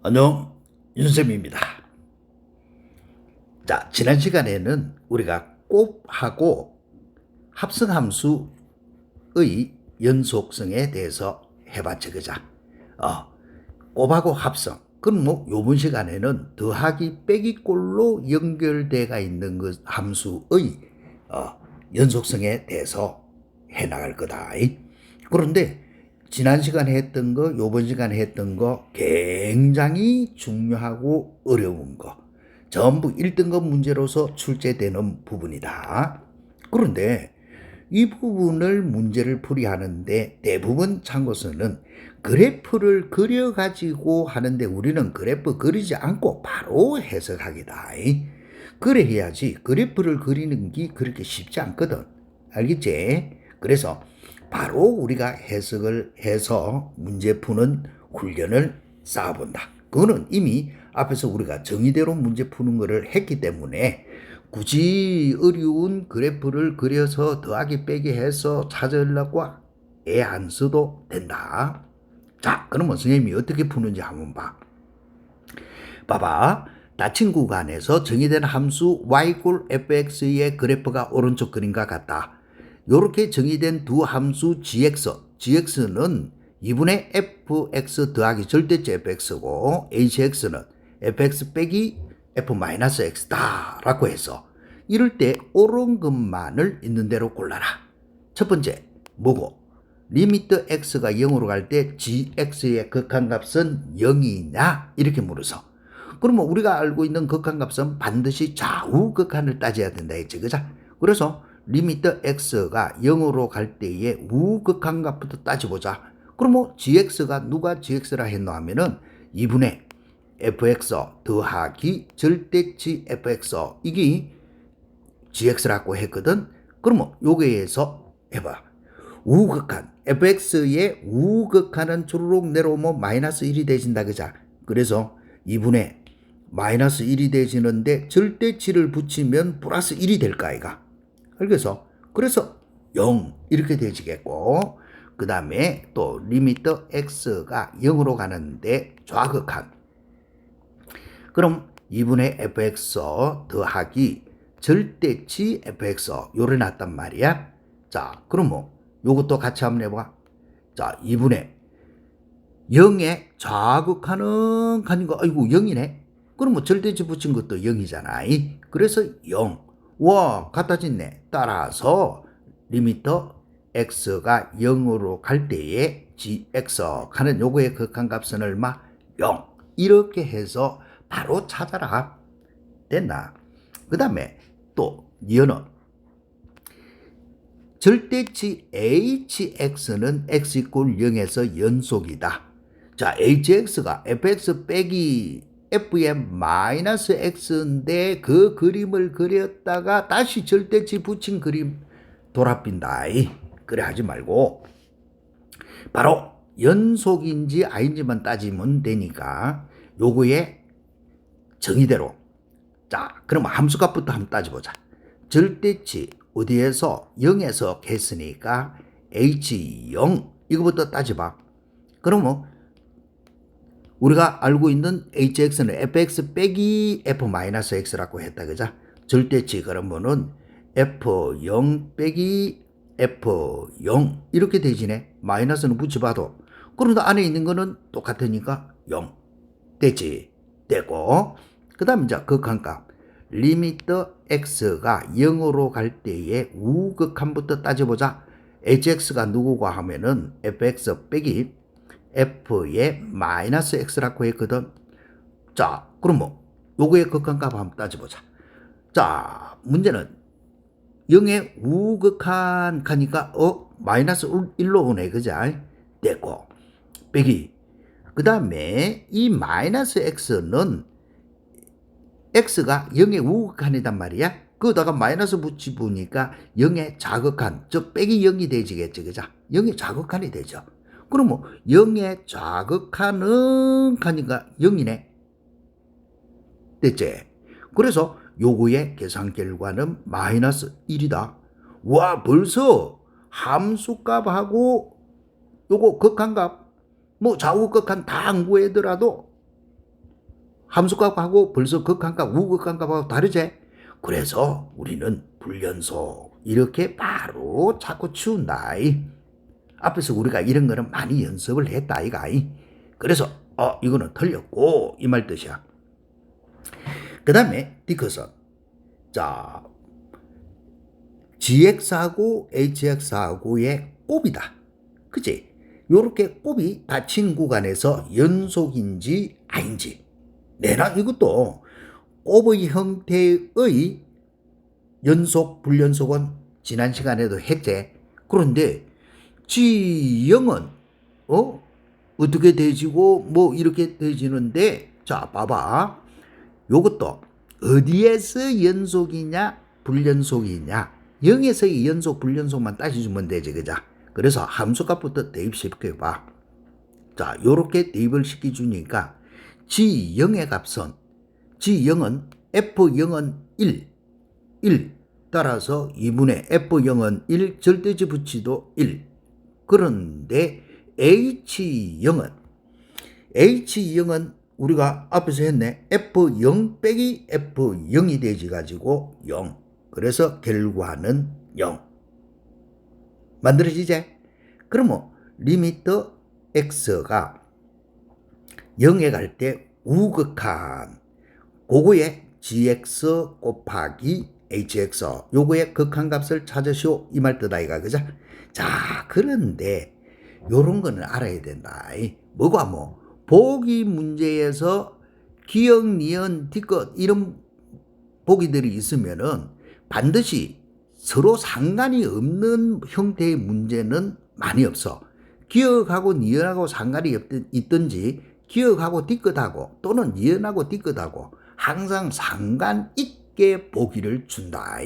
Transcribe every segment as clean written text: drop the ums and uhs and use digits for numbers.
안녕, 윤쌤입니다. 자, 지난 시간에는 우리가 곱하고 합성함수의 연속성에 대해서 해봤죠, 그자? 곱하고 합성. 그럼 뭐, 요번 시간에는 더하기 빼기 꼴로 연결돼가 있는 그 함수의 연속성에 대해서 해 나갈 거다. 그런데 지난 시간에 했던 거, 요번 시간에 했던 거 굉장히 중요하고 어려운 거 전부 1등급 문제로서 출제되는 부분이다. 그런데 이 부분을 문제를 풀이하는데 대부분 참고서는 그래프를 그려가지고 하는데 우리는 그래프 그리지 않고 바로 해석하기다. 그래 해야지 그래프를 그리는 게 그렇게 쉽지 않거든. 알겠지? 그래서 바로 우리가 해석을 해서 문제 푸는 훈련을 쌓아본다. 그거는 이미 앞에서 우리가 정의대로 문제 푸는 거를 했기 때문에 굳이 어려운 그래프를 그려서 더하기 빼기 해서 찾으려고 애 안 써도 된다. 자, 그러면 선생님이 어떻게 푸는지 한번 봐. 봐봐. 닫힌 구간에서 정의된 함수 y 꼴 fx의 그래프가 오른쪽 그림과 같다. 이렇게 정의된 두 함수 gx는 2분의 fx 더하기 절대치 fx고 hx는 fx 빼기 f-x다 라고 해서 이럴 때 옳은 것만을 있는 대로 골라라. 첫 번째 뭐고? 리미트 x가 0으로 갈 때 gx의 극한값은 0이냐? 이렇게 물어서 그러면 우리가 알고 있는 극한값은 반드시 좌우 극한을 따져야 된다 했지, 그죠? 그래서 리미트 x가 0으로 갈 때의 우극한값부터 따져보자. 그러면 gx가 누가 gx라 했노 하면은 2분의 fx 더하기 절대치 fx 이게 gx라고 했거든. 그러면 요거에서 해봐. 우극한 fx의 우극한은 주르륵 내려오면 마이너스 1이 되진다, 그자? 그래서 2분의 마이너스 1이 되지는데 절대치를 붙이면 플러스 1이 될까 아이가? 알겠어? 그래서 0 이렇게 되지겠고 그 다음에 또 리미트 x가 0으로 가는데 좌극한 그럼 2분의 fx 더하기 절대치 fx 요래 놨단 말이야. 자, 그러면 요것도 같이 한번 해봐. 자, 2분의 0에 좌극하는 거 아이고 0이네. 그러면 절대치 붙인 것도 0이잖아. 그래서 0. 와, 갖다 짓네. 따라서 리미터 x가 0으로 갈 때에 gx 하는 요거의 극한값은 얼마? 0. 이렇게 해서 바로 찾아라. 됐나? 그 다음에 또 니어는 절대치 hx는 x 이꼴 0에서 연속이다. 자, hx가 fx 빼기 f의 마이너스 x인데 그 그림을 그렸다가 다시 절대치 붙인 그림 돌아빈다. 그래 하지 말고 바로 연속인지 아닌지만 따지면 되니까 요거의 정의대로 자, 그럼 함수값부터 한번 따져보자. 절대치 어디에서 0에서 했으니까 h0 이거부터 따져봐. 그러면 우리가 알고 있는 hx는 fx 빼기 f-x라고 했다, 그자? 절대치 그러면은 f0 빼기 f0 이렇게 되지네. 마이너스는 붙여봐도. 그런데 안에 있는 거는 똑같으니까 0 됐지? 되고 그 다음 이제 극한값 리미트 x가 0으로 갈 때의 우극한부터 따져보자. hx가 누구고 하면은 fx 빼기 f의 마이너스 x라고 했거든. 자, 그러면 요거의 극한값 한번 따져보자. 자, 문제는 0의 우극한 하니까 마이너스 1로 오네, 그자? 됐고 빼기 그 다음에 이 마이너스 x는 x가 0의 우극한이단 말이야. 그거다가 마이너스 붙이니까 0의 좌극한, 즉 빼기 0이 되지겠지, 그자? 0의 좌극한이 되죠. 그러면 0의 좌극한은 하니까 0이네. 됐지? 그래서 요거의 계산 결과는 마이너스 1이다. 와, 벌써 함수값하고 요거 극한값 뭐 좌우 극한 다 안 구해더라도 함수값하고 벌써 극한값, 우극한값하고 다르지? 그래서 우리는 불연속 이렇게 바로 자꾸 치운다. 앞에서 우리가 이런 거는 많이 연습을 했다 이가. 그래서 이거는 틀렸고 이 말 뜻이야. 그 다음에 디커션. 자, GX하고 HX하고의 곱이다. 그치? 요렇게 곱이 닫힌 구간에서 연속인지 아닌지. 내가 이것도 곱의 형태의 연속, 불연속은 지난 시간에도 했지. 그런데 G0은 어떻게 되지고 뭐 이렇게 되지는데, 자 봐봐. 요것도 어디에서 연속이냐 불연속이냐, 0에서의 연속 불연속만 따져주면 되지. 그죠? 그래서 함수값부터 대입시켜봐. 자, 요렇게 대입을 시켜주니까 G0의 값은, G0은 F0은 1 따라서 2분의 F0은 1, 절대지 붙이도 1. 그런데 H0은 우리가 앞에서 했네. F0 빼기 F0이 되지 가지고 0. 그래서 결과는 0. 만들어지지? 그러면 리미트 x가 0에 갈 때 우극한 그거에 gx 곱하기 hx 요거의 극한값을 찾으시오 이 말 뜻 아이가. 그죠? 자, 그런데 요런 거는 알아야 된다. 뭐가 뭐 보기 문제에서 기역, 니은, 디귿 이런 보기들이 있으면은 반드시 서로 상관이 없는 형태의 문제는 많이 없어. 기역하고 니은하고 상관이 있든지 기역하고 디귿하고 또는 니은하고 디귿하고 항상 상관 있게 보기를 준다.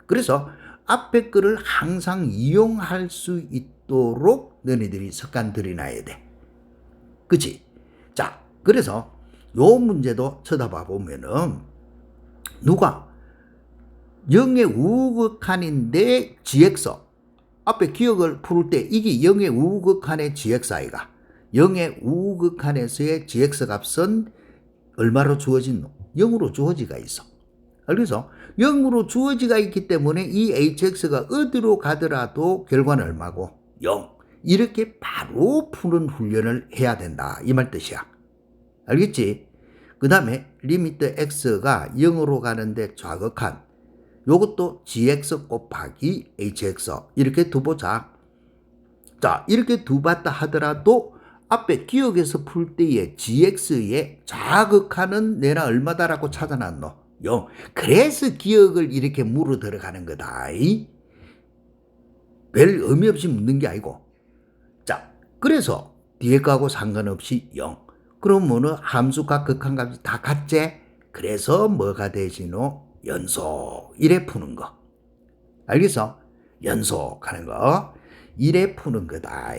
그래서 앞에 거를 항상 이용할 수 있도록 너희들이 습관 들여놔야 돼. 그치? 자, 그래서 요 문제도 쳐다봐 보면은 누가 0의 우극한인데 GX 앞에 기억을 풀 때 이게 0의 우극한의 GX 아이가. 0의 우극한에서의 GX 값은 얼마로 주어진? 0으로 주어지가 있어. 그래서 0으로 주어지가 있기 때문에 이 HX가 어디로 가더라도 결과는 얼마고? 0. 이렇게 바로 푸는 훈련을 해야 된다. 이 말 뜻이야. 알겠지? 그 다음에 리미트 x가 0으로 가는데 좌극한 요것도 gx 곱하기 hx 이렇게 두보자. 자, 이렇게 두봤다 하더라도 앞에 기억에서 풀 때의 gx의 좌극한은 내가 얼마다라고 찾아놨노? 0. 그래서 기억을 이렇게 물어 들어가는 거다. 별 의미 없이 묻는 게 아니고. 자, 그래서 뒤에 거하고 상관없이 0. 그러면은 함수값 극한값이 다 같지? 그래서 뭐가 되지노? 연속. 이래 푸는 거. 알겠어? 연속하는 거. 이래 푸는 거다.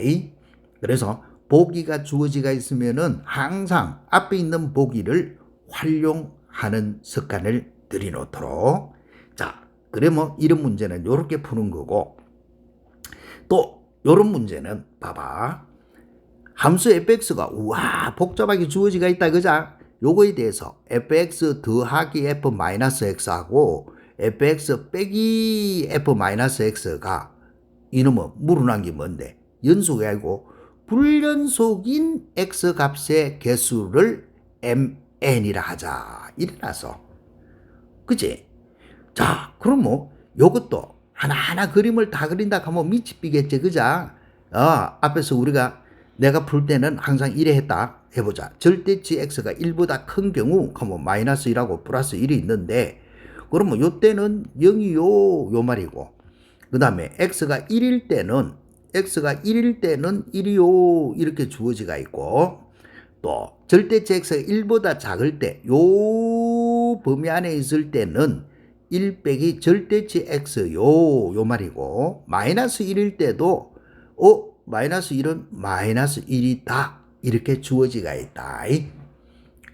그래서 보기가 주어지가 있으면은 항상 앞에 있는 보기를 활용하는 습관을 들여놓도록. 자, 그러면 이런 문제는 이렇게 푸는 거고, 또 이런 문제는 봐봐. 함수 fx가 우와 복잡하게 주어지가 있다. 그자? 요거에 대해서 fx 더하기 f-x하고 fx 빼기 f-x가 이놈은 물어난 게 뭔데? 연속이 아니고 불연속인 x 값의 개수를 mn이라 하자. 이래놔서. 그치? 자, 그럼 뭐 요것도 하나하나 그림을 다 그린다 하면 밑이 삐겠지. 그자? 앞에서 우리가 내가 풀 때는 항상 이래 했다. 해보자. 절대치 x가 1보다 큰 경우 그러면 마이너스 1하고 플러스 1이 있는데, 그러면 요때는 0이요 요 말이고, 그 다음에 x가 1일 때는 1이요 이렇게 주어지가 있고, 또 절대치 x가 1보다 작을 때 요 범위 안에 있을 때는 1 빼기 절대치 x 요 말이고, 마이너스 1일 때도 마이너스 1은 마이너스 1이다. 이렇게 주어지가 있다.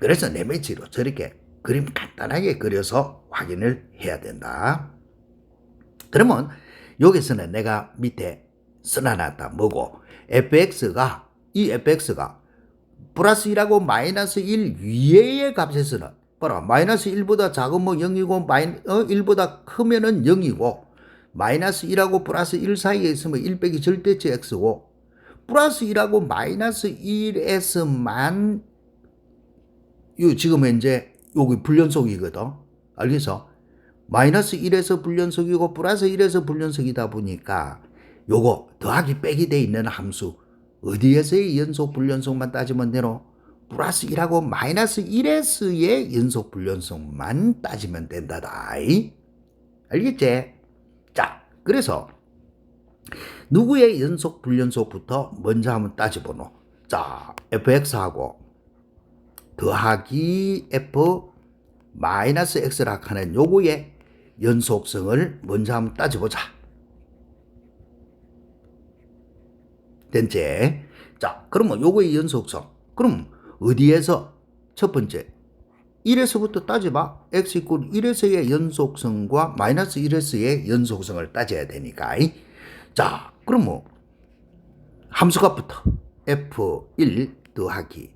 그래서 네메치로 저렇게 그림 간단하게 그려서 확인을 해야 된다. 그러면 여기서는 내가 밑에 써놔놨다. 뭐고? 이 fx가 플러스 1하고 마이너스 1 위에의 값에서는 봐라. 마이너스 1보다 작으면 0이고 1보다 크면은 0이고 마이너스 1하고 플러스 1 사이에 있으면 1 빼기 절대치 x고 플러스 1하고 마이너스 1에서만 지금 현재 여기 불연속이거든. 알겠어? 마이너스 1에서 불연속이고 플러스 1에서 불연속이다 보니까 요거 더하기 빼기 돼 있는 함수 어디에서의 연속 불연속만 따지면 되노? 플러스 1하고 마이너스 1에서의 연속 불연속만 따지면 된다다. 알겠지? 자, 그래서 누구의 연속 불연속부터 먼저 한번 따져보노. 자, fx하고 더하기 f 마이너스 x라 하는 요거의 연속성을 먼저 한번 따져보자. 됐지? 자, 그러면 요거의 연속성. 그럼 어디에서 첫 번째 1에서부터 따져봐. x 이퀄 1에서의 연속성과 마이너스 1에서의 연속성을 따져야 되니까. 자, 그러면 함수값부터 f1 더하기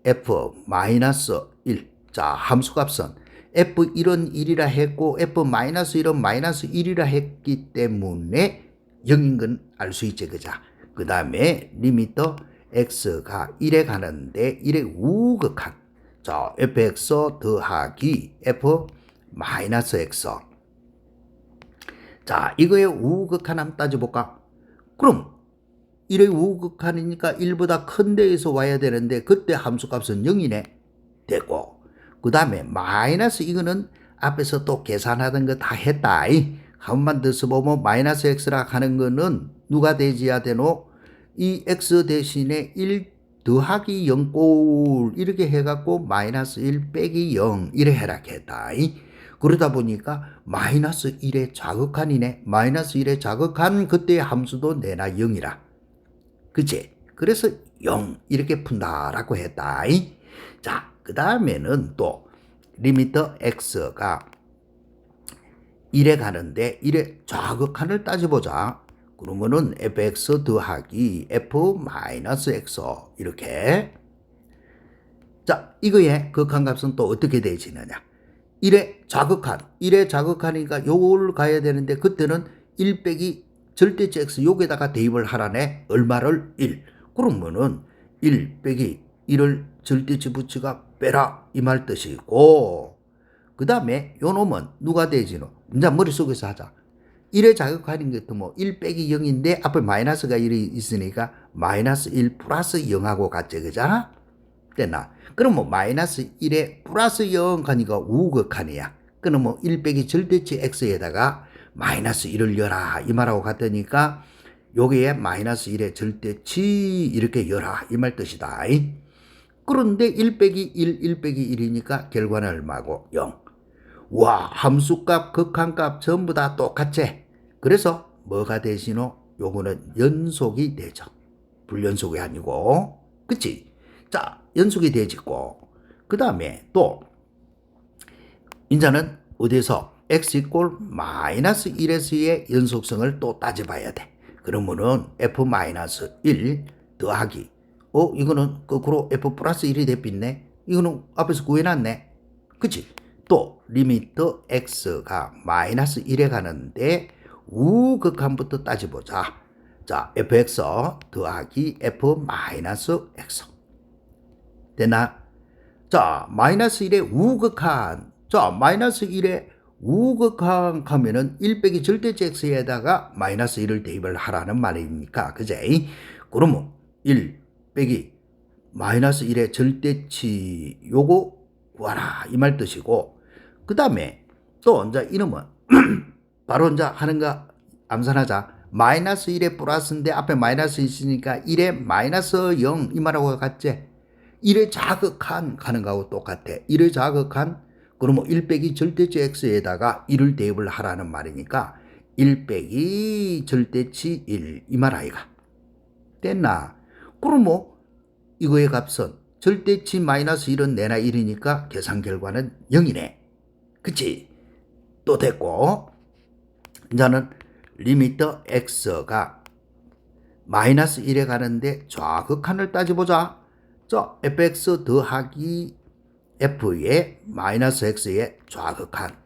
f 마이너스 1. 자, 함수값은 f1은 1이라 했고 f-1은 마이너스 1이라 했기 때문에 0인 건 알 수 있지, 그자. 그 다음에 리미터 x가 1에 가는데 1의 우극한 자, fx 더하기 f 마이너스 x. 자, 이거의 우극한 한번 따져볼까? 그럼 1의 우극한이니까 1보다 큰 데에서 와야 되는데 그때 함수값은 0이네. 되고 그 다음에 마이너스 이거는 앞에서 또 계산하던 거 다 했다. 한 번만 더 써보면 마이너스 x라 하는 거는 누가 되지야 되노? 이 x 대신에 1 더하기 0꼴 이렇게 해갖고 마이너스 1 빼기 0 이래 해라 했다. 그러다 보니까 마이너스 1의 자극한이네. 마이너스 1의 자극한 그때의 함수도 내나 0이라. 그치? 그래서 0 이렇게 푼다라고 했다. 자, 그 다음에는 또 리미터 x가 1에 가는데 1의 좌극한을 따져보자. 그러면은 fx 더하기 f 마이너스 x 이렇게. 자, 이거의 극한값은 또 어떻게 되지느냐? 1의 좌극한, 1의 좌극한이니까 요걸 가야 되는데 그때는 1 빼기 절대치 x 요게다가 대입을 하라네. 얼마를? 1. 그러면은 1 빼기 1을 절대치 붙이가 빼라 이 말 뜻이고 그 다음에 요 놈은 누가 되지노? 이제 머릿속에서 하자. 1의 자극하는 것도 뭐 1 빼기 0인데 앞에 마이너스가 1이 있으니까 마이너스 1 플러스 0하고 같지, 그잖아? 됐나? 그럼 뭐 마이너스 1에 플러스 0 하니까 우극한이야. 그럼 뭐 1 빼기 절대치 x에다가 마이너스 1을 열라 이 말하고 같으니까 여기에 마이너스 1의 절대치 이렇게 열라 이 말 뜻이다. 그런데 1 빼기 1, 1 빼기 1이니까 결과는 얼마고? 0. 와, 함수값, 극한값 전부 다 똑같지? 그래서 뭐가 되시노? 요거는 연속이 되죠. 불연속이 아니고. 그치? 자, 연속이 되지고. 그 다음에 또 이제는 어디서 x 이꼴 마이너스 1에서의 연속성을 또 따져봐야 돼. 그러면은 f 마이너스 1 더하기 이거는 거꾸로 f 플러스 1이 돼있네. 이거는 앞에서 구해놨네. 그치? 또 리미터 x가 마이너스 1에 가는데 우극한부터 따져보자. 자, fx 더하기 f 마이너스 x. 되나? 자, 마이너스 1의 우극한. 자, 마이너스 1의 우극한 하면은 1 빼기 절대치 x에다가 마이너스 1을 대입을 하라는 말입니까? 그제? 그러면 1 빼기 마이너스 1의 절대치 요거 구하라 이 말 뜻이고 그 다음에 또 이제 이놈은 바로 이제 하는 거 암산하자. 마이너스 1의 플러스인데 앞에 마이너스 있으니까 1의 마이너스 0 이 말하고 같지? 1의 자극한 가는 거하고 똑같아. 1의 자극한 그러면 1 빼기 절대치 x에다가 1을 대입을 하라는 말이니까 1 빼기 절대치 1 이 말 아이가. 됐나? 그럼 뭐 이거의 값은 절대치 마이너스 1은 내나 1이니까 계산 결과는 0이네. 그치? 또 됐고 이제는 리미터 x가 마이너스 1에 가는데 좌극한을 따져보자. 자, fx 더하기 f의 마이너스 x의 좌극한.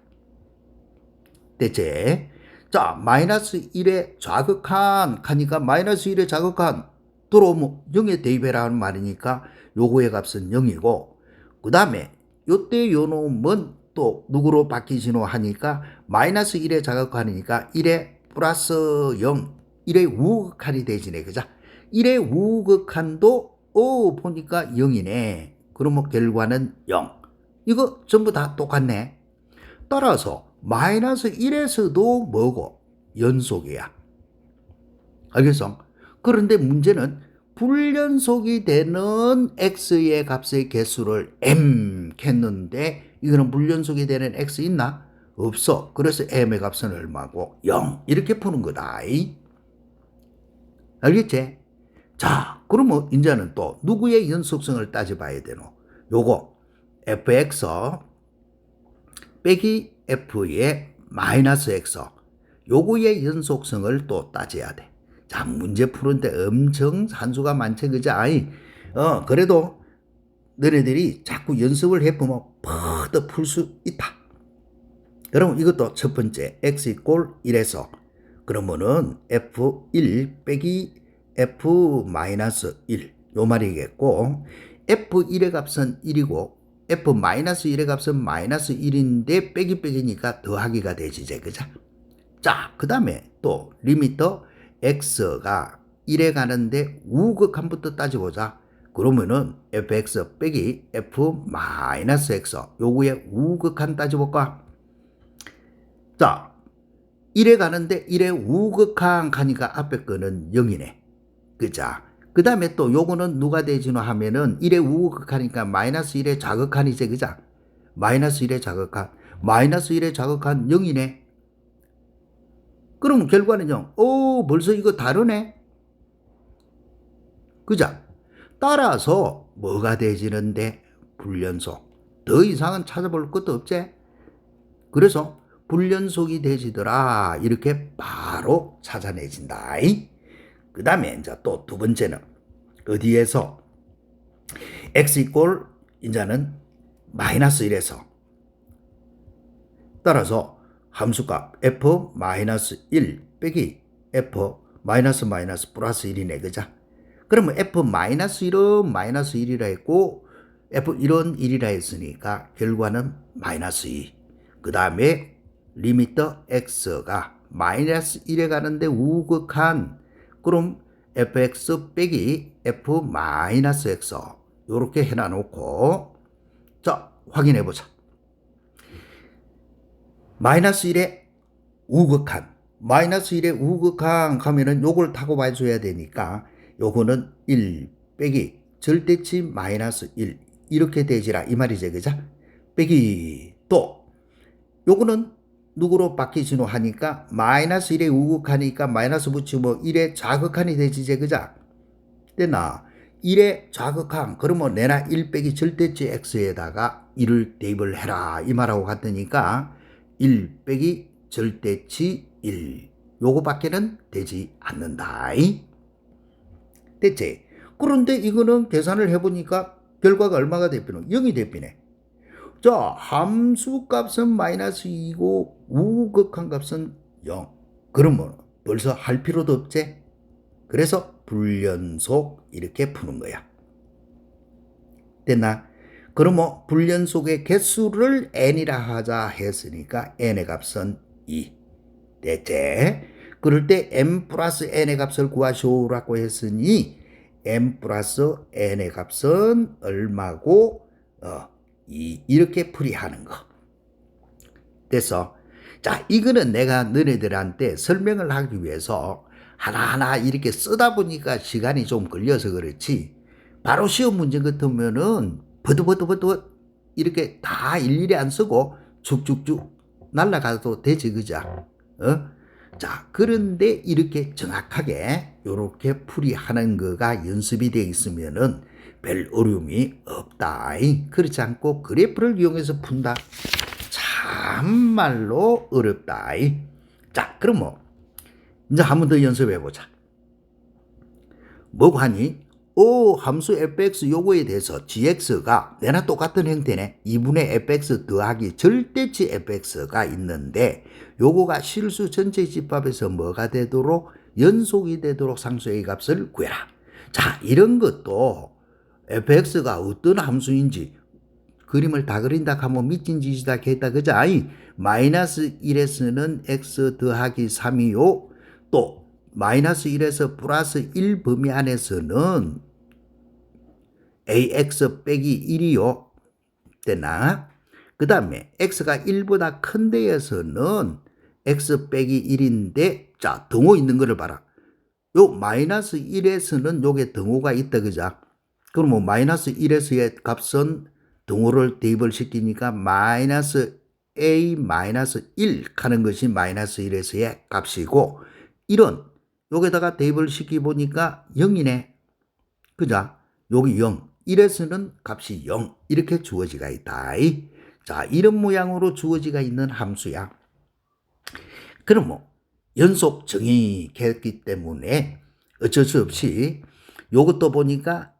대체. 자, 마이너스 1의 좌극한 하니까 마이너스 1의 좌극한 들어오면 0에 대입해라는 말이니까 요거의 값은 0이고, 그 다음에 요때 요 놈은 또 누구로 바뀌지노 하니까 마이너스 1의 좌극한이니까 1의 플러스 0, 1의 우극한이 되지네. 그죠? 1의 우극한도 보니까 0이네. 그러면 결과는 0. 이거 전부 다 똑같네. 따라서 마이너스 1에서도 뭐고? 연속이야. 알겠어? 그런데 문제는 불연속이 되는 x의 값의 개수를 m 캤는데 이거는 불연속이 되는 x 있나? 없어. 그래서 m의 값은 얼마고? 0. 이렇게 푸는 거다. 알겠지? 자, 그러면 이제는 또 누구의 연속성을 따져봐야 되노? 요거 fx 빼기 f의 마이너스 x, 요거의 연속성을 또 따져야 돼. 자, 문제 푸는데 엄청 산수가 많지, 그죠? 그래도 너네들이 자꾸 연습을 해보면 더 풀 수 있다. 그럼 이것도 첫 번째 x 이꼴 1에서 그러면은 f1 빼기 f 마이너스 1 요 말이겠고, f1의 값은 1이고 f 마이너스 1의 값은 마이너스 1인데 빼기니까 더하기가 되지, 그죠? 자, 그 다음에 또 리미터 x가 1에 가는데 우극한부터 따져보자. 그러면은 fx 빼기 f 마이너스 x 요거의 우극한 따져볼까? 자, 1에 가는데 1의 우극한 가니까 앞에 거는 0이네. 그죠? 그 다음에 또 요거는 누가 되지노 하면은 1의 우극하니까 마이너스 1의 좌극한이지, 그죠? 마이너스 1의 좌극한. 마이너스 1의 좌극한 0이네. 그럼 결과는 0. 벌써 이거 다르네. 그죠? 따라서 뭐가 되지는데? 불연속. 더 이상은 찾아볼 것도 없지? 그래서 불연속이 되지더라. 이렇게 바로 찾아내진다. 그 다음에 이제 또 두 번째는 어디에서 x 이꼴 이제는 마이너스 1에서 따라서 함수값 f 마이너스 1 빼기 f 마이너스 플러스 1이네. 그죠? 그러면 f 마이너스 1은 마이너스 1이라 했고 f 1은 1이라 했으니까 결과는 마이너스 2. 그 다음에 리미터 x가 마이너스 1에 가는데 우극한, 그럼 fx 빼기 f 마이너스 x 요렇게 해놔놓고 자, 확인해보자. 마이너스 1의 우극한, 마이너스 1의 우극한 하면은 요걸 타고 봐줘야 되니까 요거는 1 빼기 절대치 마이너스 1 이렇게 되지라 이 말이지, 그죠? 빼기 또 요거는 누구로 바뀌지노 하니까 마이너스 1의 우극하니까 마이너스 붙이면 1의 좌극한이 되지, 그죠? 됐나? 1의 좌극한, 그러면 내나 1 빼기 절대치 x에다가 1을 대입을 해라 이 말하고 같으니까 1 빼기 절대치 1 요거밖에는 되지 않는다. 됐지? 그런데 이거는 계산을 해보니까 결과가 얼마가 되피노? 0이 되피네. 자, 함수 값은 마이너스 2고 우극한 값은 0. 그러면 벌써 할 필요도 없지? 그래서 불연속 이렇게 푸는 거야. 됐나? 그러면 불연속의 개수를 n이라 하자 했으니까 n의 값은 2. 됐지? 그럴 때 m 플러스 n의 값을 구하시오라고 했으니 m 플러스 n의 값은 얼마고? 2. 이렇게 풀이하는 거. 됐어? 자, 이거는 내가 너네들한테 설명을 하기 위해서 하나하나 이렇게 쓰다 보니까 시간이 좀 걸려서 그렇지, 바로 시험 문제 같으면은 버드버드 이렇게 다 일일이 안 쓰고 쭉쭉쭉 날아가도 되지, 그죠? 자, 그런데 이렇게 정확하게 이렇게 풀이하는 거가 연습이 되어 있으면은 별 어려움이 없다. 그렇지 않고 그래프를 이용해서 푼다. 참말로 어렵다. 자, 그럼 이제 한 번 더 연습해 보자. 뭐고 하니? 함수 fx 요거에 대해서 gx가 내나 똑같은 형태네. 2분의 fx 더하기 절대치 fx가 있는데 요거가 실수 전체 집합에서 뭐가 되도록 연속이 되도록 상수의 값을 구해라. 자, 이런 것도 fx가 어떤 함수인지 그림을 다 그린다 하면 미친 짓이다 했다. 그자? 마이너스 1에서는 x 더하기 3이요. 또 마이너스 1에서 플러스 1 범위 안에서는 ax 빼기 1이요. 되나? 그 다음에 x가 1보다 큰 데에서는 x 빼기 1인데 자, 등호 있는 거를 봐라. 요 마이너스 1에서는 요게 등호가 있다. 그자? 그러면 마이너스 1에서의 값은 등호를 대입을 시키니까 마이너스 a 마이너스 1 하는 것이 마이너스 1에서의 값이고 1은 여기다가 대입을 시켜보니까 0이네. 그자? 여기 0. 1에서는 값이 0. 이렇게 주어지가 있다. 자, 이런 모양으로 주어지가 있는 함수야. 그럼 뭐 연속 정의했기 때문에 어쩔 수 없이 요것도 보니까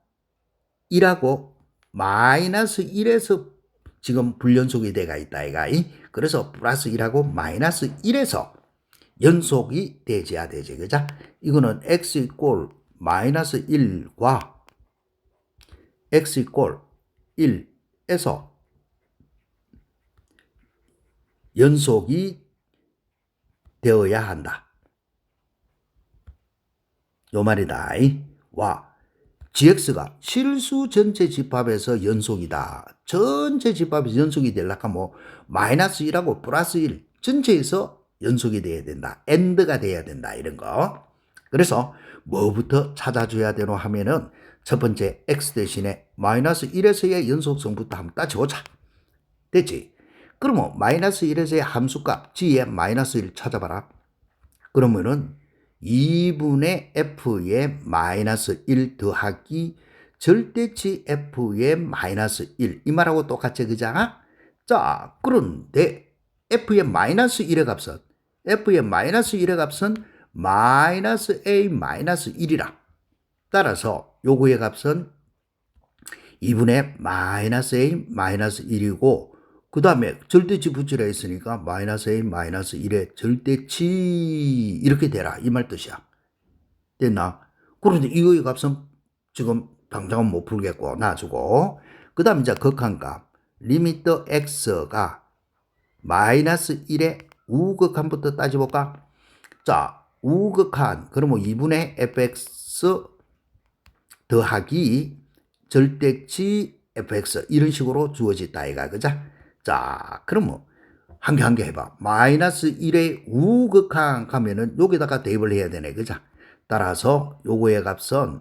1하고 마이너스 1에서 지금 불연속이 돼가 있다. 그래서 플러스 1하고 마이너스 1에서 연속이 되지야 되지. 그자? 이거는 x 이꼴 마이너스 1과 x 이꼴 1에서 연속이 되어야 한다. 요 말이다. 와, gx가 실수 전체 집합에서 연속이다. 전체 집합에서 연속이 되려면 뭐 마이너스 1하고 플러스 1 전체에서 연속이 돼야 된다. AND가 돼야 된다. 이런 거. 그래서 뭐부터 찾아줘야 되노 하면은 첫 번째 x 대신에 마이너스 1에서의 연속성부터 한번 따져보자. 됐지? 그러면 마이너스 1에서의 함수값 g의 마이너스 1 찾아봐라. 그러면은 2분의 f의 마이너스 1 더하기 절대치 f의 마이너스 1. 이 말하고 똑같지, 그잖아? 자, 그런데 f의 마이너스 1의 값은 마이너스 a 마이너스 1이라. 따라서 요거의 값은 2분의 마이너스 a 마이너스 1이고 그 다음에 절대치 붙이라 했으니까 마이너스 a 마이너스 1의 절대치 이렇게 되라. 이 말 뜻이야. 됐나? 그런데 이거의 값은 지금 당장은 못 풀겠고 놔주고 그 다음 이제 극한값 리미터 x가 마이너스 1의 우극한부터 따져볼까? 자, 우극한 그러면 2분의 fx 더하기 절대치 fx 이런 식으로 주어졌다 이가. 그자? 자, 그러면 한 개 한 개 해봐. 마이너스 1의 우극한 가면은 여기다가 대입을 해야 되네. 그자? 따라서 요거의 값은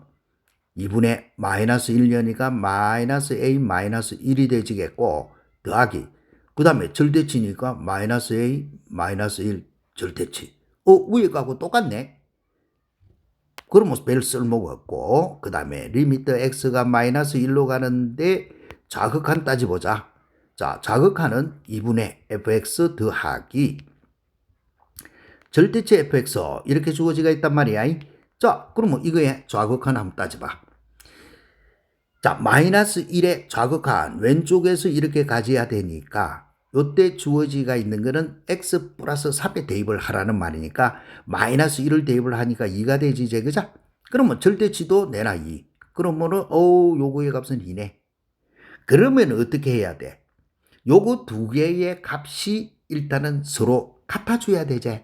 2분의 마이너스 1년이니까 마이너스 a 마이너스 1이 되지겠고 더하기 그 다음에 절대치니까 마이너스 a 마이너스 1 절대치. 위에 거하고 똑같네. 그러면 별 쓸모가 없고 그 다음에 리미터 x가 마이너스 1로 가는데 자극한 따져보자. 자, 자극하는 2분의 fx 더하기 절대치 fx 이렇게 주어지가 있단 말이야. 자, 그러면 이거에 좌극한 한번 따져봐. 자, 마이너스 1의 좌극한 왼쪽에서 이렇게 가져야 되니까 요때 주어지가 있는 거는 x 플러스 3에 대입을 하라는 말이니까 마이너스 1을 대입을 하니까 2가 되지 이제. 그자? 그러면 절대치도 내나 2. 그러면은 요거의 값은 2네. 그러면 어떻게 해야 돼? 요거 두 개의 값이 일단은 서로 같아줘야 되지.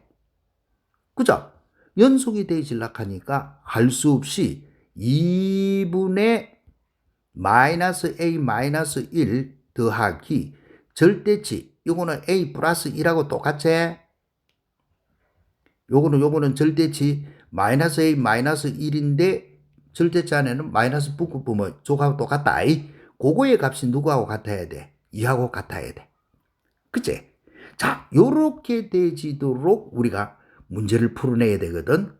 그죠? 연속이 되질라 하니까 할 수 없이 2분의 마이너스 a 마이너스 1 더하기 절대치 요거는 a 플러스 1하고 똑같지? 요거는 절대치 마이너스 a 마이너스 1인데 절대치 안에는 마이너스 붙으면 저거하고 똑같다. 그거의 값이 누구하고 같아야 돼? 2하고 같아야 돼. 그치? 자, 요렇게 되지도록 우리가 문제를 풀어내야 되거든.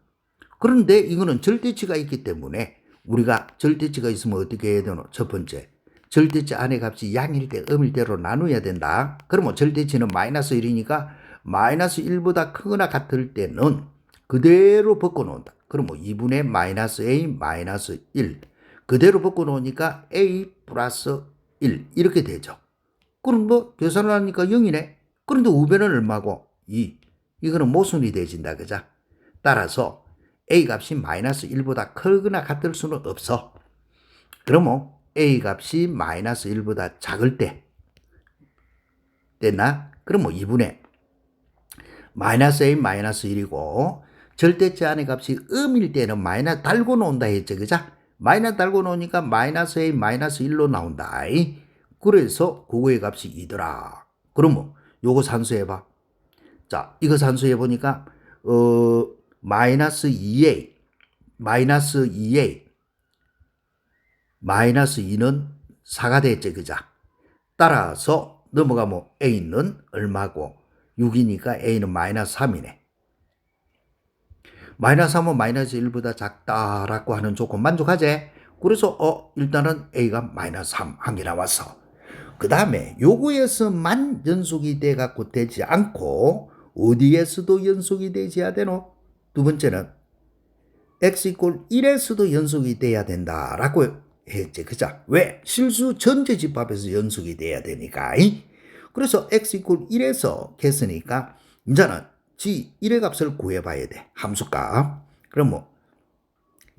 그런데 이거는 절대치가 있기 때문에 우리가 절대치가 있으면 어떻게 해야 되노? 첫 번째, 절대치 안의 값이 양일 때 음일대로 나눠야 된다. 그러면 절대치는 마이너스 1이니까 마이너스 1보다 크거나 같을 때는 그대로 바꿔놓는다. 그러면 2분의 마이너스 a 마이너스 1. 그대로 바꿔놓으니까 A 플러스 1 이렇게 되죠. 그럼 뭐 계산을 하니까 0이네. 그런데 우변은 얼마고? 2. 이거는 모순이 되진다. 그죠? 따라서 A 값이 마이너스 1보다 크거나 같을 수는 없어. 그러면 A 값이 마이너스 1보다 작을 때 됐나? 그러면 2분의 마이너스 A 마이너스 1이고 절대치 안의 값이 음일 때는 마이너스 달고 나온다 했죠. 그죠? 마이너스 달고 나오니까 마이너스 A 마이너스 1로 나온다. 그래서 그거의 값이 2더라. 그러면 요거 산수해봐. 자, 이거 산수해보니까 마이너스 2A 마이너스 2A 마이너스 2는 4가 됐죠. 그죠? 따라서 넘어가면 A는 얼마고 6이니까 A는 마이너스 3이네. 마이너스 3은 마이너스 1보다 작다라고 하는 조건 만족하지? 그래서 일단은 A가 마이너스 3 한 개 나왔어. 그 다음에 요거에서만 연속이 돼 갖고 되지 않고 어디에서도 연속이 되지야 되노? 두 번째는 x 이꼴 1에서도 연속이 돼야 된다라고 했지. 그죠? 왜? 실수 전체 집합에서 연속이 돼야 되니까. 그래서 x 이꼴 1에서 했으니까 이제는 g1의 값을 구해봐야 돼. 함수값. 그럼 뭐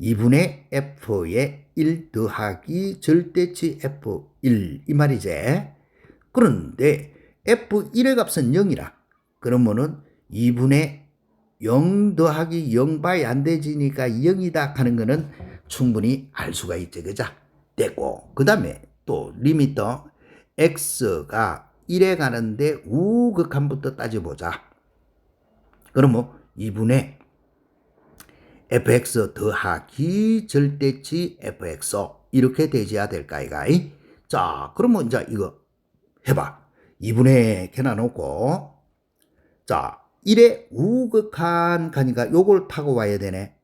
2분의 f의 1 더하기 절대치 f1 이 말이지. 그런데 f1의 값은 0이라. 그러면은 2분의 0 더하기 0바이 안 되지니까 0이다 하는 거는 충분히 알 수가 있지. 그죠? 됐고 그 다음에 또 리미터 x가 1에 가는데 우극한부터 따져보자. 그러면 2분의 fx 더하기 절대치 fx 이렇게 되지야 될까 이가. 자 그러면 이제 이거 해봐. 2분의 개나 놓고 자 1에 우극한 가니까 요걸 타고 와야 되네.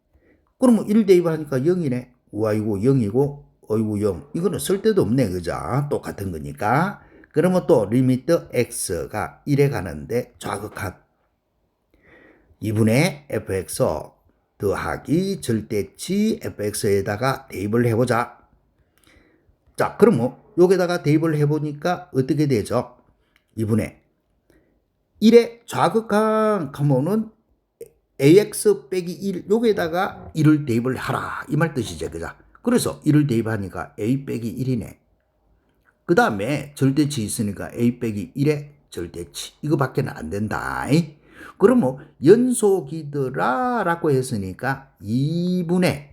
그러면 1 대입하니까 0이네. 우와 이거 0이고 어이구 0 이거는 쓸데도 없네. 그죠? 똑같은 거니까. 그러면 또 리미터 x가 1에 가는데 좌극한 2분의 fx 더하기 절대치 fx에다가 대입을 해보자. 자 그러면 여기다가 대입을 해보니까 어떻게 되죠? 2분의 1의 좌극한 하면은 ax 빼기 1 여기에다가 1을 대입을 하라 이 말 뜻이죠. 그죠? 그래서 1을 대입하니까 a 빼기 1이네. 그 다음에 절대치 있으니까 a 빼기 1의 절대치 이거밖에 안 된다. 그러면 연속이더라 라고 했으니까 2분의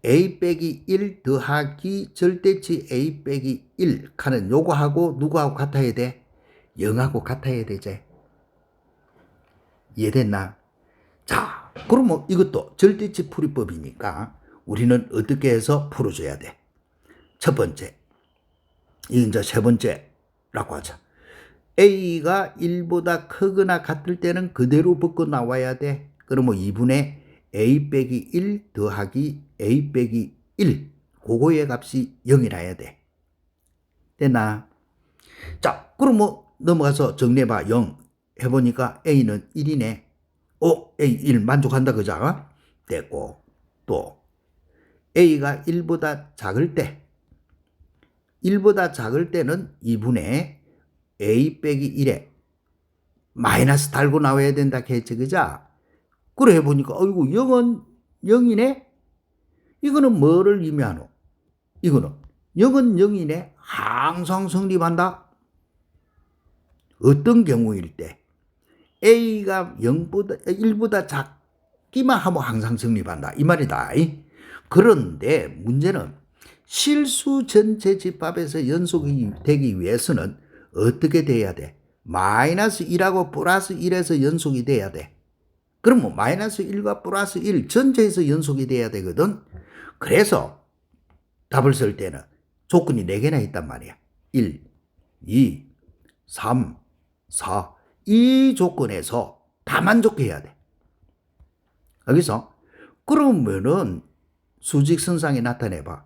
a 빼기 1 더하기 절대치 a 빼기 1 하는 요거하고 누구하고 같아야 돼? 0하고 같아야 되지. 이해됐나? 자, 그러면 이것도 절대치 풀이법이니까 우리는 어떻게 해서 풀어줘야 돼? 첫 번째, 이제 세 번째라고 하자. A가 1보다 크거나 같을 때는 그대로 벗고 나와야 돼. 그러면 2분의 A 빼기 1 더하기 A 빼기 1 그거의 값이 0이라야 돼. 됐나? 자, 그러면 넘어가서 정리해봐. 0 해보니까 A는 1이네. A 1 만족한다. 그죠? 됐고 또 A가 1보다 작을 때 1보다 작을 때는 2분의 A 빼기 1에 마이너스 달고 나와야 된다 했지. 그죠? 그래 해보니까 어이구 0은 0이네. 이거는 뭐를 의미하노? 이거는 0은 0이네. 항상 성립한다. 어떤 경우일 때 A가 1보다 작기만 하면 항상 성립한다 이 말이다. 그런데 문제는 실수 전체 집합에서 연속이 되기 위해서는 어떻게 돼야 돼? 마이너스 1하고 플러스 1에서 연속이 돼야 돼. 그러면 마이너스 1과 플러스 1 전체에서 연속이 돼야 되거든. 그래서 답을 쓸 때는 조건이 4개나 있단 말이야. 1, 2, 3, 4. 이 조건에서 다 만족해야 돼. 여기서 그러면은 수직선상에 나타내봐.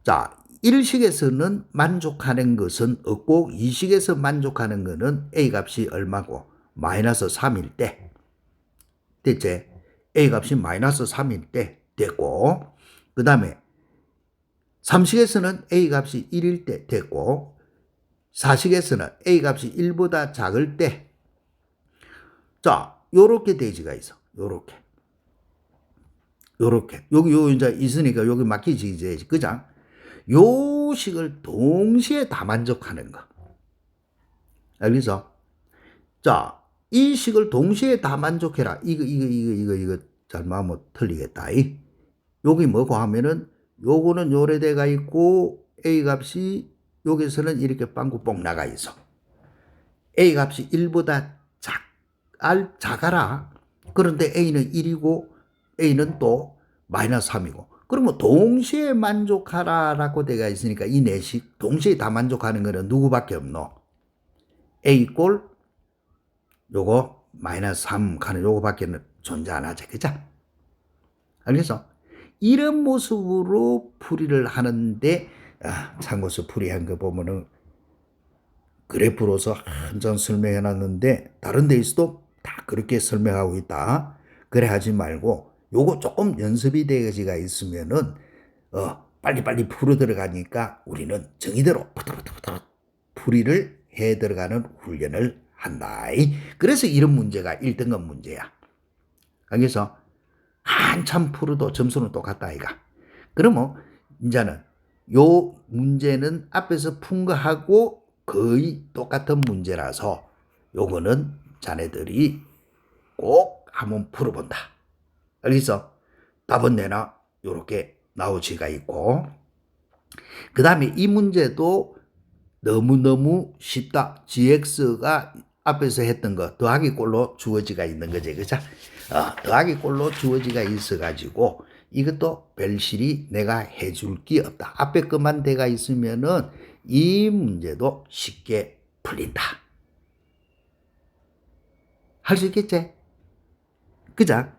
자, 1식에서는 만족하는 것은 없고 2식에서 만족하는 것은 A 값이 얼마고 마이너스 3일 때 됐지? A 값이 마이너스 3일 때 됐고 그 다음에 3식에서는 A 값이 1일 때 됐고 4식에서는 A 값이 1보다 작을 때 자, 요렇게 대지가 있어. 요렇게. 여기 요 이제 있으니까 여기 맡기지 이제 그죠? 요 식을 동시에 다 만족하는 거. 알겠어? 자, 이 식을 동시에 다 만족해라. 이거 잘못하면 틀리겠다. 여기 뭐고 하면은 요거는 요래대가 있고 A 값이 여기서는 이렇게 빵꾸 뽕 나가 있어. A 값이 1보다 작아라. 그런데 A는 1이고 A는 또 마이너스 3이고. 그러면 동시에 만족하라라고 되어 있으니까 이 내식 동시에 다 만족하는 거는 누구밖에 없노? A 꼴 요거 마이너스 3 가는 요거밖에 존재 안 하지. 그죠? 알겠어? 이런 모습으로 풀이를 하는데 참고서 풀이한 거 보면은 그래프로서 한장 설명해 놨는데 다른 데에서도 다 그렇게 설명하고 있다. 그래 하지 말고 요거 조금 연습이 되어지가 있으면은 빨리빨리 풀어 들어가니까 우리는 정의대로 부드부드 풀이를 해 들어가는 훈련을 한다. 그래서 이런 문제가 1등급 문제야. 그래서 한참 풀어도 점수는 똑같다 아이가. 그러면 이제는 요 문제는 앞에서 푼 거하고 거의 똑같은 문제라서 요거는 자네들이 꼭 한번 풀어본다. 알겠어? 답은 내나 요렇게 나오지가 있고 그 다음에 이 문제도 너무너무 쉽다. gx가 앞에서 했던 거 더하기 꼴로 주어지가 있는 거지. 그죠? 더하기 꼴로 주어지가 있어가지고 이것도 별실이 내가 해줄 게 없다. 앞에 것만 돼가 있으면은 이 문제도 쉽게 풀린다. 할 수 있겠지? 그죠?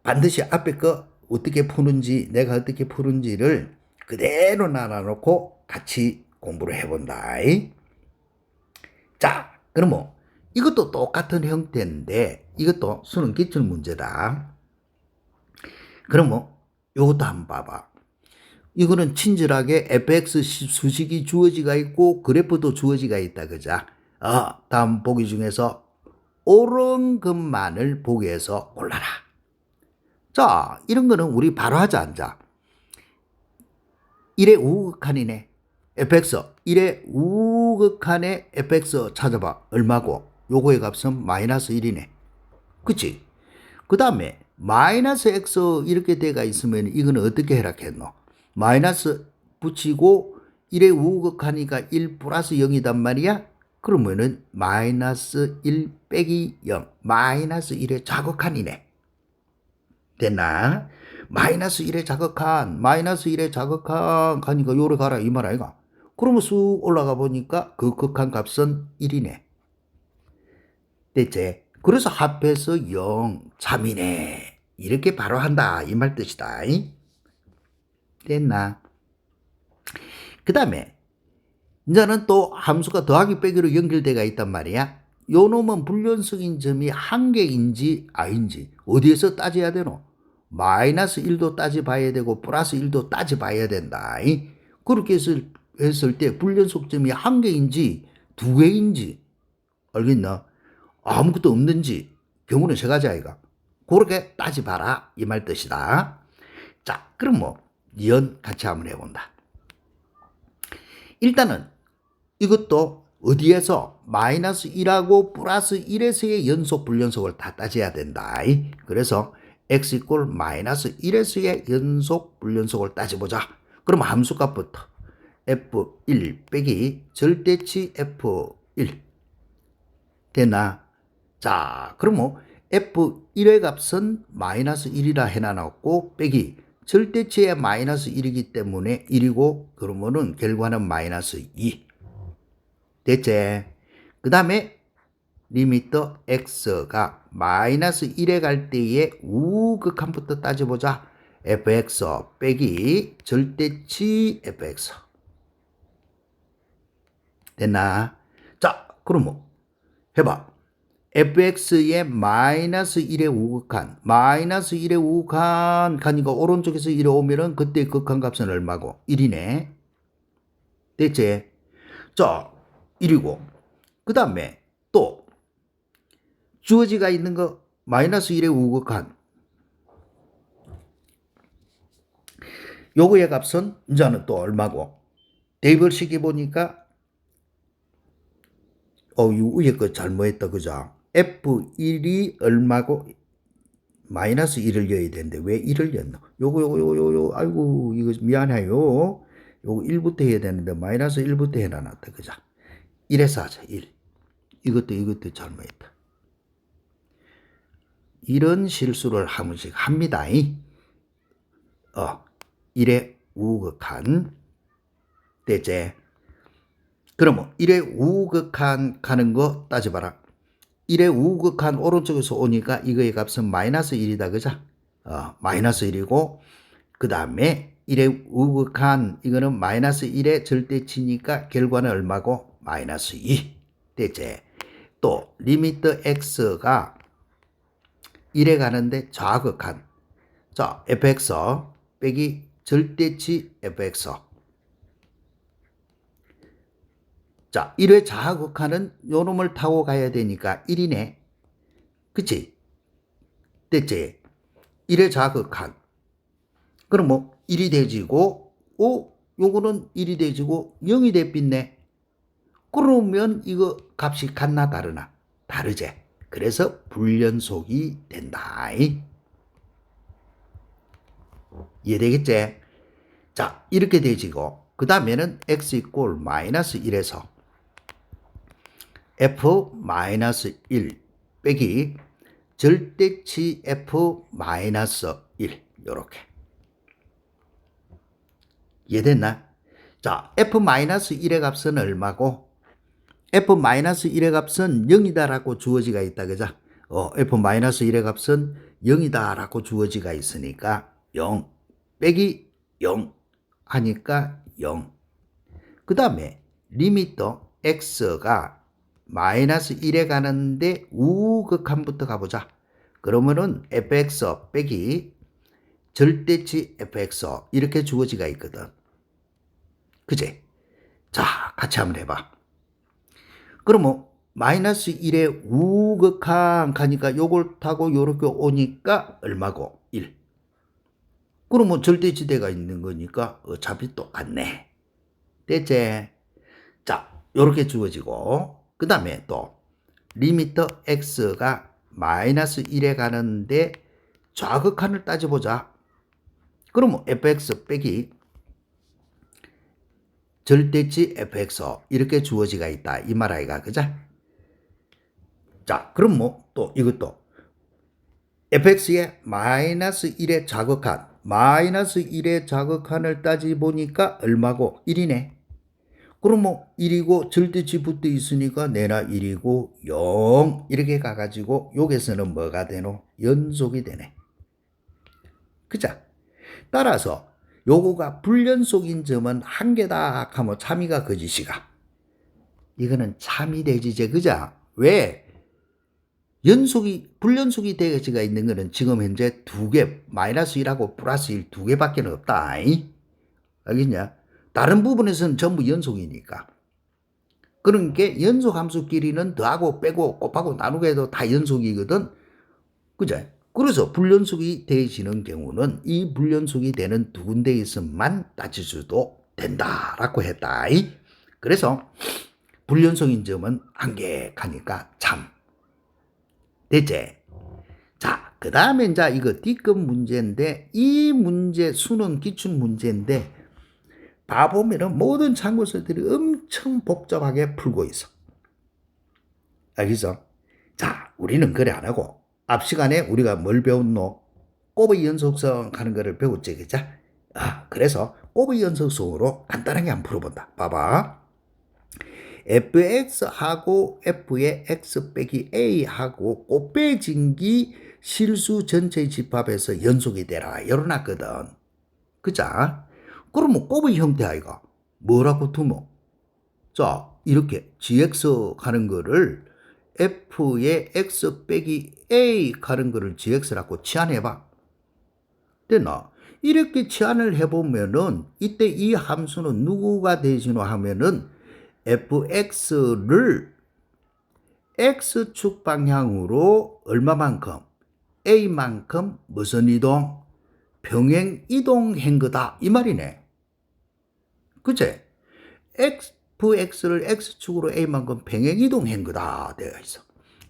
반드시 앞에 거 어떻게 푸는지 내가 어떻게 푸는지를 그대로 나눠놓고 같이 공부를 해본다. 자, 그러면 이것도 똑같은 형태인데 이것도 수능 기출 문제다. 그러면 요것도 한번 봐봐. 이거는 친절하게 fx 수식이 주어지가 있고 그래프도 주어지가 있다. 그자? 다음 보기 중에서 옳은 것만을 보기에서 골라라. 자, 이런 거는 우리 바로 하자, 앉아. 1의 우극한이네. fx. 1의 우극한의 fx 찾아봐. 얼마고? 요거의 값은 마이너스 1이네. 그치? 그 다음에 마이너스 x 이렇게 돼가 있으면 이거는 어떻게 해라했노? 마이너스 붙이고 1의 우극하니까 1 플러스 0이단 말이야. 그러면은 마이너스 1 빼기 0 마이너스 1의 자극한이네. 됐나? 마이너스 1의 자극한 마이너스 1의 자극한 가니까 요래 가라 이 말 아이가. 그러면 쑥 올라가 보니까 그 극한 값은 1이네. 됐지? 그래서 합해서 0 3이네. 이렇게 바로 한다 이 말 뜻이다. 됐나? 그 다음에 이제는 또 함수가 더하기 빼기로 연결되어 있단 말이야. 요 놈은 불연속인 점이 한 개인지 아닌지 어디에서 따져야 되노? 마이너스 1도 따져봐야 되고 플러스 1도 따져봐야 된다. 그렇게 했을 때 불연속점이 한 개인지 두 개인지 알겠나? 아무것도 없는지 경우는 세 가지 아이가. 그렇게 따져봐라 이 말 뜻이다. 자, 그럼 뭐 연 같이 한번 해본다. 일단은 이것도 어디에서 마이너스 1하고 플러스 1에서의 연속 불연속을 다 따져야 된다. 그래서 x 이꼴 마이너스 1에서의 연속 불연속을 따져보자. 그럼 함수값부터 f1 빼기 절대치 f1 되나? 자, 그러면 f1의 값은 마이너스 1이라 해놔놓고 빼기 절대치의 마이너스 1이기 때문에 1이고 그러면은 결과는 마이너스 2. 됐지? 그 다음에 리미터 x가 마이너스 1에 갈 때의 우극한부터 따져보자. fx 빼기 절대치 fx. 됐나? 자, 그러면 해봐. fx의 마이너스 1의 우극한, 마이너스 1의 우극한 가니까 오른쪽에서 1에 오면은 그때 극한값은 얼마고? 1이네. 됐지? 자, 1이고. 그 다음에 또 주어지가 있는 거 마이너스 1의 우극한. 요거의 값은 이제는 또 얼마고? 대입을 시켜보니까 이 위에 거 잘못했다, 그죠? F1이 얼마고? 마이너스 1을 넣어야 되는데 왜 1을 넣나? 요거 아이고 이거 미안해요. 요거 1부터 해야 되는데 마이너스 1부터 해놔놨다, 그죠? 1에서 하자. 1. 이것도 잘못했다. 이런 실수를 한 번씩 합니다. 1의 우극한. 됐지? 그러면 1의 우극한 가는 거 따져봐라. 1의 우극한 오른쪽에서 오니까 이거의 값은 마이너스 1이다, 그죠? 마이너스 1이고, 그 다음에 1의 우극한, 이거는 마이너스 1의 절대치니까 결과는 얼마고? 마이너스 2. 됐지? 또, 리미트 x가 1에 가는데 좌극한. 자, fx 빼기 절대치 fx. 자, 1회 좌극한은 요 놈을 타고 가야 되니까 1이네. 그치? 됐지? 1회 좌극한. 그럼 뭐 1이 돼지고, 요거는 1이 돼지고 0이 돼빛네. 그러면 이거 값이 같나 다르나? 다르지? 그래서 불연속이 된다. 이해되겠지? 자, 이렇게 돼지고, 그 다음에는 x 이꼴 마이너스 1에서 f-1 빼기 절대치 f-1 요렇게. 이해됐나? 자, f-1의 값은 얼마고? f-1의 값은 0이다라고 주어지가 있다, 그죠? f-1의 값은 0이다라고 주어지가 있으니까 0 빼기 0 하니까 0. 그 다음에 리미터 x가 마이너스 1에 가는데 우극한부터 가보자. 그러면은 fx 빼기 절대치 fx 이렇게 주어지가 있거든. 그제? 자, 같이 한번 해봐. 그러면 마이너스 1에 우극한 가니까 요걸 타고 요렇게 오니까 얼마고? 1. 그러면 절대지대가 있는 거니까 어차피 똑같네. 됐지? 자, 요렇게 주어지고, 그 다음에 또 리미터 x가 마이너스 1에 가는데 좌극한을 따져보자. 그러면 fx 빼기 절대치 fx 이렇게 주어지가 있다, 이 말 아이가, 그죠? 자, 그럼 뭐 또 이것도 fx의 마이너스 1의 좌극한, 마이너스 1의 좌극한을 따지보니까 얼마고? 1이네. 그럼 뭐 1이고 절대치 붙어 있으니까 내나 1이고 0 이렇게 가가지고 여기서는 뭐가 되노? 연속이 되네. 그죠? 따라서 요거가 불연속인 점은 한 개다 하면 참이가 거짓이가. 이거는 참이 되지제, 그죠? 왜? 불연속이 되지가 있는 거는 지금 현재 두 개, 마이너스 1하고 플러스 1 두 개밖에 없다. 알겠냐? 다른 부분에서는 전부 연속이니까. 그러니까 연속 함수끼리는 더하고 빼고 곱하고 나누고 해도 다 연속이거든. 그죠? 그래서 불연속이 되어지는 경우는 이 불연속이 되는 두 군데에서만 따질 수도 된다라고 했다. 그래서 불연속인 점은 한 개 가니까 참. 됐지? 자, 그 다음에 이제 이거 D급 문제인데, 이 문제 수는 기출 문제인데, 봐보면은 모든 참고서들이 엄청 복잡하게 풀고 있어. 알겠어? 자, 우리는 그래 안 하고, 앞 시간에 우리가 뭘 배웠노? 곱의 연속성 하는 거를 배웠지, 그죠? 그래서 곱의 연속성으로 간단하게 한번 풀어본다. 봐봐. fx하고 f의 x 빼기 a하고 곱빼진기 실수 전체의 집합에서 연속이 되라 열어놨거든. 그자? 그러면 곱의 형태 아이가 뭐라고 두면? 자, 이렇게 gx 하는 거를 f의 x 빼기 a 가는 거를 gx라고 치환해봐. 됐나? 이렇게 치환을 해보면은 이때 이 함수는 누구가 되지노 하면은 fx를 x축 방향으로 얼마만큼? a만큼 무슨 이동? 평행 이동한 거다 이 말이네. 그치? fx를 x축으로 a만큼 평행 이동한 거다 되어 있어.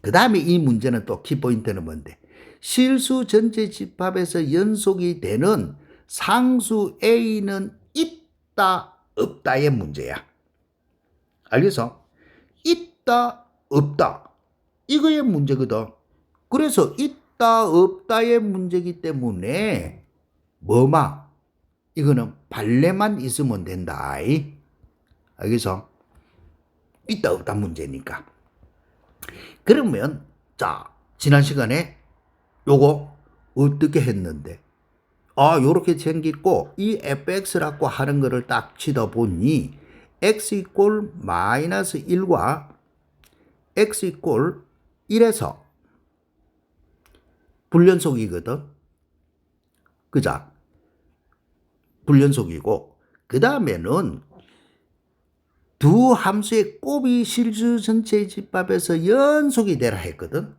그 다음에 이 문제는 또 키포인트는 뭔데? 실수 전체 집합에서 연속이 되는 상수 a는 있다 없다의 문제야. 알겠어? 있다 없다 이거의 문제거든. 그래서 있다 없다의 문제이기 때문에 이거는 발레만 있으면 된다. 알겠어? 있다 없다 문제니까. 그러면 자 지난 시간에 요거 어떻게 했는데 요렇게 생겼고 이 fx라고 하는 거를 딱 치다 보니 x 이꼴 마이너스 1과 x 이꼴 1에서 불연속이거든. 그자? 불연속이고 그 다음에는 두 함수의 곱이 실수 전체의 집합에서 연속이 되라 했거든.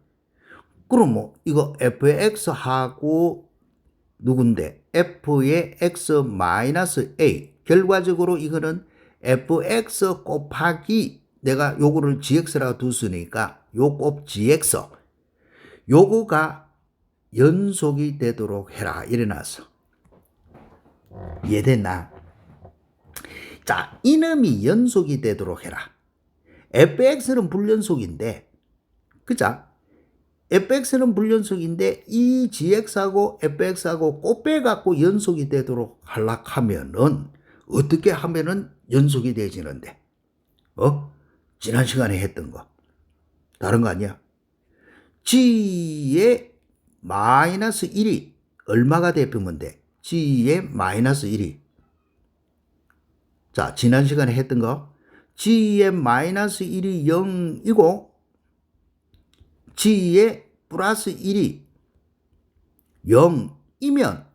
그럼 뭐 이거 f의 x하고 누군데? f의 x 마이너스 a 결과적으로 이거는 fx 곱하기 내가 요거를 gx라고 뒀으니까 요 곱 gx 요거가 연속이 되도록 해라 이래놨어. 이해됐나? 자, 이놈이 연속이 되도록 해라. fx는 불연속인데 그자? fx는 불연속인데 이 gx하고 fx하고 곱빼갖고 연속이 되도록 하려면은 어떻게 하면은 연속이 되지는데? 지난 시간에 했던 거 다른 거 아니야? g의 마이너스 1이 얼마가 되면 돼? g의 마이너스 1이 자 지난 시간에 했던 거 g의 마이너스 1이 0이고 g의 플러스 1이 0이면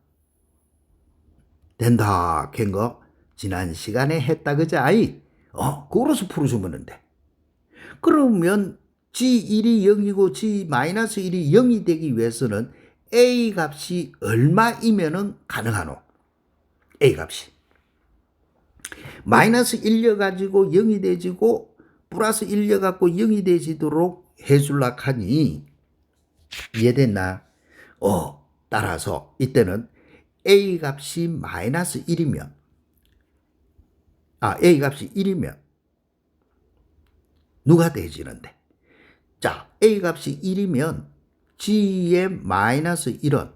된다 캔 거 지난 시간에 했다 그자? 그거로서 풀어주면 돼. 그러면 g1이 0이고 g-1이 0이 되기 위해서는 a 값이 얼마이면은 가능하노? a 값이 마이너스 1려 가지고 0이 되지고 플러스 1려 갖고 0이 되지도록 해줄라 하니 이해됐나? 따라서 이때는 a 값이 마이너스 1이면 a 값이 1이면 누가 되지는데? 자, a 값이 1이면 g의 마이너스 1은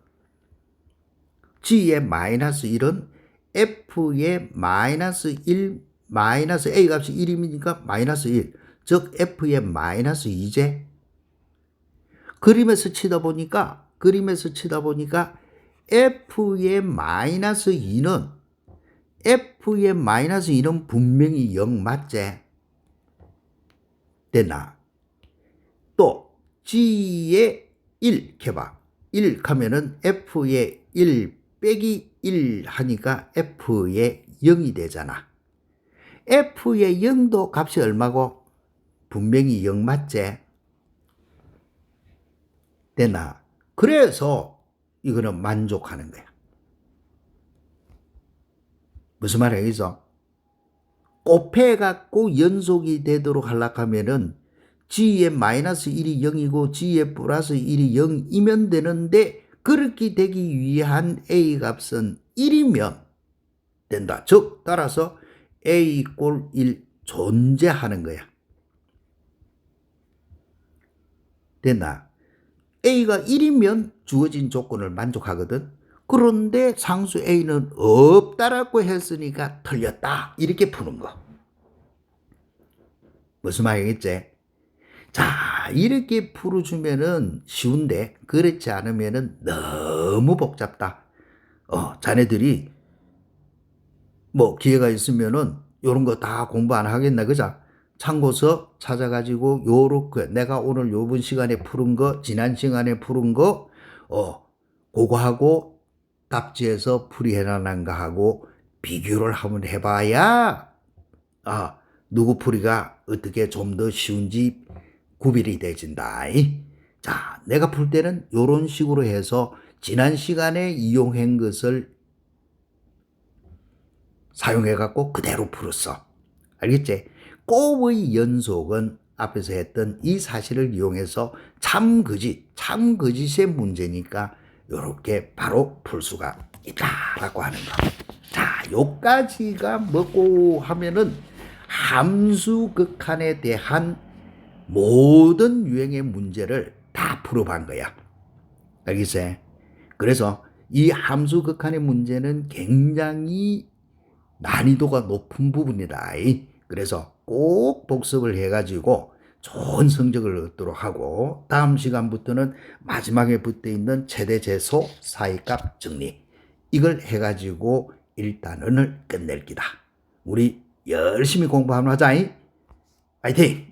f의 마이너스 1 마이너스 a 값이 1이니까 마이너스 1 즉 f의 마이너스 2제 그림에서 치다 보니까 f의 마이너스 2는 분명히 0 맞지? 됐나? 또 g의 1 해봐. 1 하면은 f의 1 빼기 1 하니까 f의 0이 되잖아. f의 0도 값이 얼마고? 분명히 0 맞지? 됐나? 그래서 이거는 만족하는 거야. 무슨 말이야? 곱해갖고 연속이 되도록 하려면은 g의 마이너스 1이 0이고 g의 플러스 1이 0이면 되는데 그렇게 되기 위한 a 값은 1이면 된다. 즉 따라서 a 이꼴 1 존재하는 거야. 됐나? a가 1이면 주어진 조건을 만족하거든. 그런데 상수 a는 없다라고 했으니까 틀렸다. 이렇게 푸는 거. 무슨 말이겠지? 자, 이렇게 풀어주면은 쉬운데 그렇지 않으면은 너무 복잡다. 자네들이 뭐 기회가 있으면은 요런 거 다 공부 안 하겠나 그자? 참고서 찾아가지고 요렇게 내가 오늘 요번 시간에 푸른 거 지난 시간에 푸른 거 그거하고 답지에서 풀이해놨는가 하고 비교를 한번 해봐야 누구 풀이가 어떻게 좀 더 쉬운지 구별이 되진다. 자, 내가 풀 때는 요런 식으로 해서 지난 시간에 이용한 것을 사용해갖고 그대로 풀었어. 알겠지? 꼽의 연속은 앞에서 했던 이 사실을 이용해서 참거짓의 문제니까 요렇게 바로 풀 수가 있다라고 하는 거. 자, 요까지가 뭐고 하면은 함수 극한에 대한 모든 유형의 문제를 다 풀어본 거야. 알겠어요? 그래서 이 함수 극한의 문제는 굉장히 난이도가 높은 부분이다. 그래서 꼭 복습을 해가지고 좋은 성적을 얻도록 하고 다음 시간부터는 마지막에 붙어 있는 최대 제소 사이값 정리 이걸 해가지고 1단원을 끝낼 기다. 우리 열심히 공부 한번 하자. 화이팅!